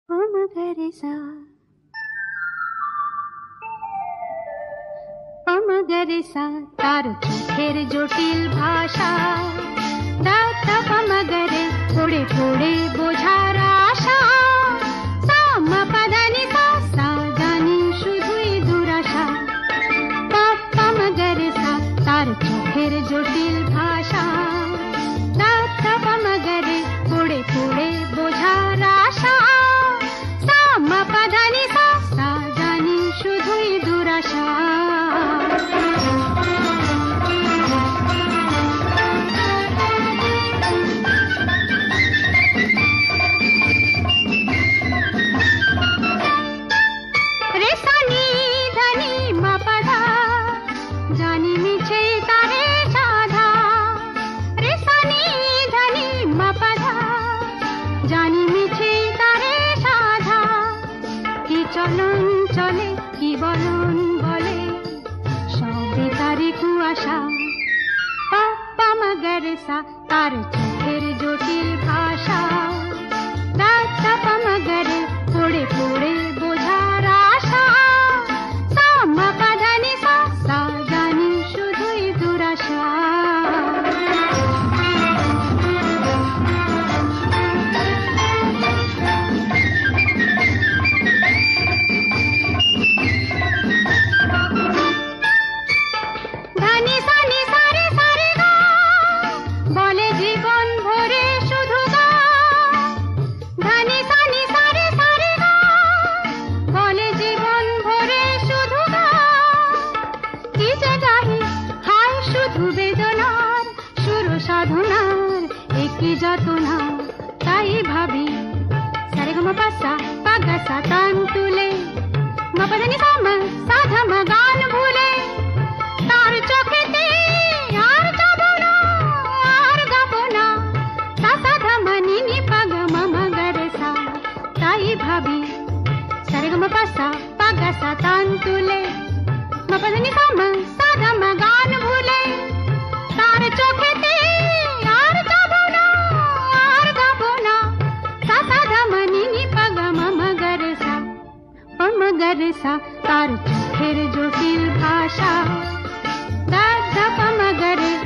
पमगरेसा पमगरेसा तार चोखेर जटिल भाषा दाता पमगरे पड़े पड़े बोझार आशा सामा पादानी सा जानी शुधुई दुराशा पमगरेसा तार चोखेर जटिल भाषा दाता पमगरे पड़े पड़े बोझार आशा सामा पादानी सा जानी शुधुई दुराशा चले की बलन बोले सबे तारे कुआशा पमगरेसा तार चोखेर जटिल भाषा दाता पमगरे पड़े पड़े बोझार आशा सामा पादानी सा जानी शुधुई दुराशा সাধনার একই যাতনা তাই ভাবি সারে গম পাসা পাগাসা কান তুলে মপদানি সামা সাধমা গান ভুলে তার চোখেতে আর যাব না আর গাব না সাধমা নিনি পাগমা মগরেসা তাই ভাবি সারে গম পাসা পাগাসা কান তুলে মপদানি সামা সাধমা গান ভুলে তার চোখেতে पमगरेसा तार चोखेर जटिल भाषा दादा पमगरे